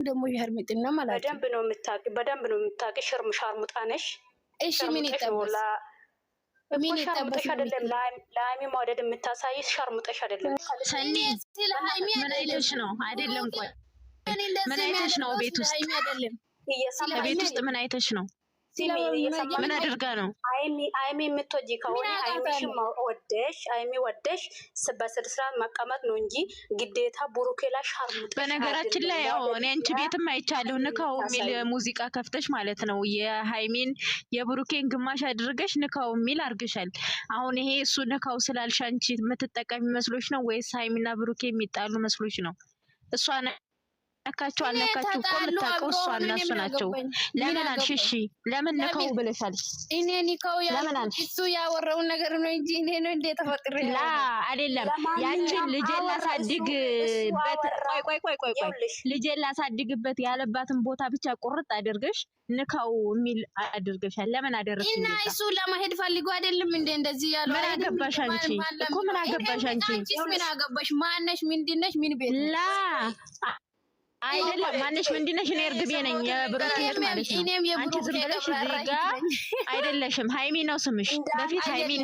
ደግሞ ይሄርምጥና ማለት በደንብ ነው የምታውቂ ሸርሙጣ ነሽ እሺ ምን ይጠበስ ምን ይጠበስ አይደለም ለሃይሚ መውደድ የምታሳይ ሸርሙጣሽ አይደለም ሰኒ ምን አይተሽ ነው አይደለም ቆይ ምን አይተሽ ነው ቤት ውስጥ አይደለም ቤት ውስጥ ምን አይተሽ ነው ምን አድርጋ ነው አይሚ የምትወጂ ከሆነ አይሚ ወደሽ በስርዓት መቀመጥ ነው እንጂ ግዴታ ቡሩኬ ላይ ሻርሙጥ በነገራችን ላይ ያው እኔ አንቺ ቤትም አይቻለሁ ንካው የሚል ሙዚቃ ከፍተሽ ማለት ነው የሃይሚን የቡሩኬን ግማሽ አድርገሽ ንካው የሚል አርግሻል አሁን ይሄ እሱ ንካው ስላልሽ አንቺ የምትጠቀሚ መስሎሽ ነው ወይስ ሃይሚና ቡሩኬ የሚጣሉ መስሎሽ ነው እሷ ነካቸው አልነካቸው እኮ የምታውቀው እሷ እና እሱ ናቸው ለምን አልሽሽ ለምን ነካው ብለሻል እኔ ንካው እሱ ያወራው ነገር ነው እንጂ እኔ ነው እንደ ተፈጥሬ ላ አይደለም ያችን ልጄን ላሳድግበት ቆይ ልጄን ላሳድግበት ያለባትን ቦታ ብቻ ቁርጥ አድርገሽ ንካው የሚል አድርገሻል ለምን አደረግሽ እና እሱ ለማሄድ ፈልጎ አይደለም እንደ እንደዚህ ያለው ምን አገባሽ አንቺ እኮ ምን አገባሽ አንቺ ምን አገባሽ ማነሽ ምንድነሽ ምን ቤት ላ አይደለም ማንሽ ምንድነሽ እኔ እርግቤ ነኝ የብሩክ እህት ማለት ነው አንቺ ዝም ብለሽ ዚጋ አይደለሽም ሃይሚ ነው ስምሽ በፊት ሃይሚን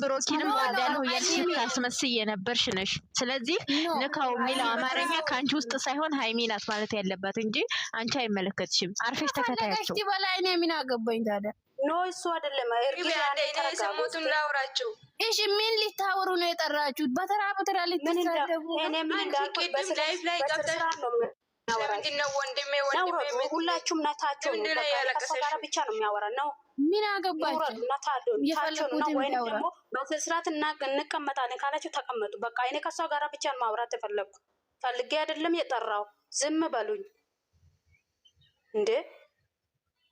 ብሩክንም ወዳለው ያልሽ ታስመስይ የነበርሽ ነሽ ስለዚህ ንካው የሚለው አማርኛ ካንቺ ውስጥ ሳይሆን ሃይሚ ናት ማለት ያለባት እንጂ አንቺ አይመለከትሽም አርፈሽ ተከታያቸው እስቲ በላይ እኔ ምን አገባኝ ታዲያ ኖ እሱ አይደለም እርግቤ አንዴ ሰሞቱን ላውራችሁ እሺ ምን ልታወሩ ነው የጠራችሁት በተራ ልትሳደቡ እኔ ምን እንዳልኩት በላይፍ ላይ ገብተሽ ለምንድነው ወንድሜ ሁላችሁም ነታችሁ ከሰጋራ ብቻ ነው የሚያወራ ነው ምን አገባችሁ የፈለኩት ወይ ደግሞ በስርዓት እንቀመጣለን ካላችሁ ተቀመጡ በቃ እኔ ከሷ ጋራ ብቻ ነው ማውራት ተፈለኩ ፈልጌ አይደለም የጠራው ዝም በሉኝ እንዴ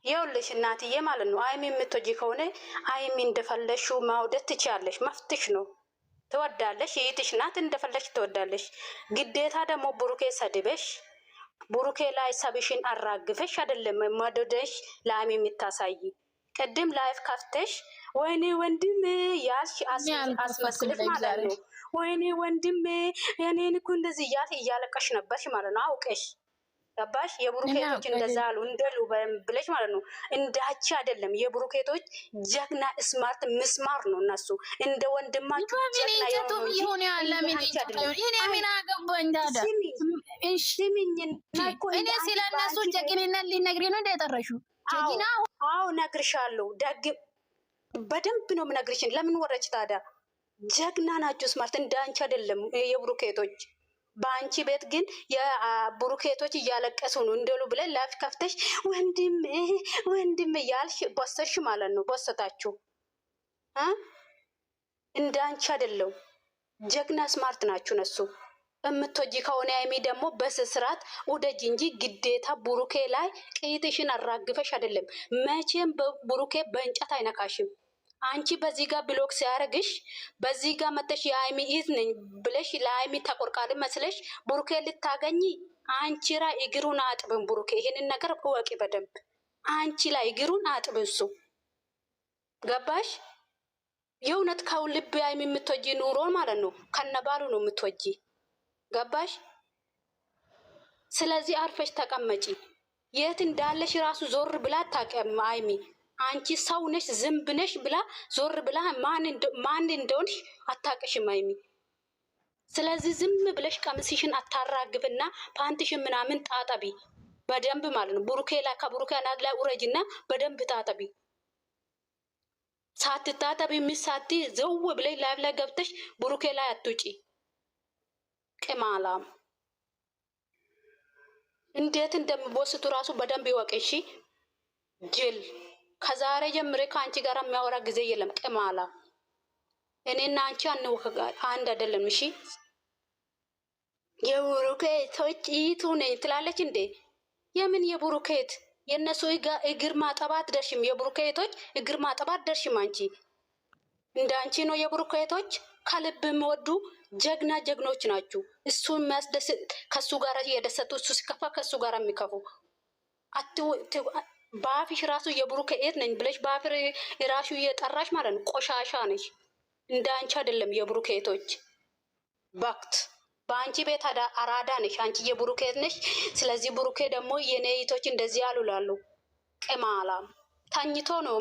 ይኸውልሽ እናትዬ ማለት ነው አይሚ የምትወጂ ከሆነ አይሚ እንደፈለሽው ማውደት ትችያለሽ መፍትሽ ነው ትወዳለሽ ይይትሽ ናት እንደፈለሽ ትወዳለሽ ግዴታ ደግሞ ቡሩኬ ሰድበሽ ቡሩኬ ላይ ሰብሽን አራግፈሽ አይደለም ማዶደሽ ለአይሚ የምታሳይ ቀደም ላይፍ ከፍተሽ ወይኔ ወንድሜ ያልሽ አስመስልሽ ማለት ነው ወይኔ ወንድሜ የኔን እኮ እንደዚህ እያለቀሽ ነበርሽ ማለት ነው አውቀሽ ገባሽ የቡሩኬቶች እንደዛ አሉ እንደሉ ብለሽ ማለት ነው እንዳቺ አይደለም የቡሩኬቶች ጀግና ስማርት ምስማር ነው እነሱ እንደ ወንድማችሁ ጀግና ይሁን ያለ ምን ምን አገባኝ ታዲያ እኔ ስለነሱ ጀግንነት ሊነግሪ ነው እንደጠራሹ ጀግና አዎ ነግርሻለሁ ደግ በደንብ ነው የምነግርሽን ለምን ወረች ታዲያ ጀግና ናችሁ ስማርት እንዳንቺ አይደለም የቡሩኬቶች በአንቺ ቤት ግን የቡሩኬቶች እያለቀሱ ነው እንደሉ ብለን ላፍ ከፍተሽ ወንድም ያልሽ ቦሰሽ ማለት ነው ቦሰታችሁ እንዳንቺ አይደለም ጀግና ስማርት ናችሁ ነሱ እምትወጂ ከሆነ አይሚ ደግሞ በስስራት ወደጂ እንጂ ግዴታ ቡሩኬ ላይ ቅይትሽን አራግፈሽ አይደለም መቼም ቡሩኬ በእንጨት አይነካሽም አንቺ በዚህ ጋር ብሎክ ሲያረግሽ በዚህ ጋር መተሽ የአይሚ ኢት ነኝ ብለሽ ለአይሚ ተቆርቋሪ መስለሽ ቡሩኬ ልታገኝ አንቺ ላይ እግሩን አጥብን ቡሩኬ ይሄንን ነገር እወቂ በደንብ አንቺ ላይ እግሩን አጥብሱ ገባሽ የእውነት ከልብ አይሚ የምትወጂ ኑሮ ማለት ነው ከነባሉ ነው የምትወጂ ገባሽ ስለዚህ አርፈሽ ተቀመጪ የት እንዳለሽ ራሱ ዞር ብላ ታቀም አይሚ አንቺ ሰው ነሽ ዝምብ ነሽ ብላ ዞር ብላ ማን እንደሆንሽ አታቀሽም አይሚ ስለዚህ ዝም ብለሽ ቀምስሽን አታራግብና ፓንትሽን ምናምን ጣጣቢ በደንብ ማለት ነው ቡሩኬ ላይ ከቡሩኬ ላይ ውረጅና በደንብ ጣጣቢ ሳትታጠቢ ምሳቲ ዘው ብለሽ ላይ ገብተሽ ቡሩኬ ላይ አትውጪ ቅማላም እንዴት እንደምቦስቱ ራሱ በደንብ ይወቀሽ ጅል ከዛሬ ጀምሬ ከአንቺ ጋር የሚያወራ ጊዜ የለም ቅማላ እኔና አንቺ አንድ አይደለም እሺ የቡሩኬቶች ይቱ ነኝ ትላለች እንዴ የምን የቡሩኬት የነሱ እግር ማጠባት ደርሽም የቡሩኬቶች እግር ማጠባት ደርሽም አንቺ እንዳንቺ ነው የቡሩኬቶች ከልብ የሚወዱ ጀግኖች ናችሁ እሱን የሚያስደስት ከሱ ጋር እየደሰቱ እሱ ሲከፋ ከሱ ጋር የሚከፉ ባፊሽ ራሱ የቡሩኬ እህት ነኝ ብለሽ ባፊር ራሱ እየጠራሽ ማለት ነው ቆሻሻ ነሽ እንዳንቺ አይደለም የቡሩኬቶች ባክት በአንቺ ቤት አራዳ ነሽ፣ አንቺ የብሩኬ ነሽ። ስለዚህ ብሩኬ ደግሞ የኔ እህቶች እንደዚህ ያሉላሉ። ቅማላም ተኝቶ ነው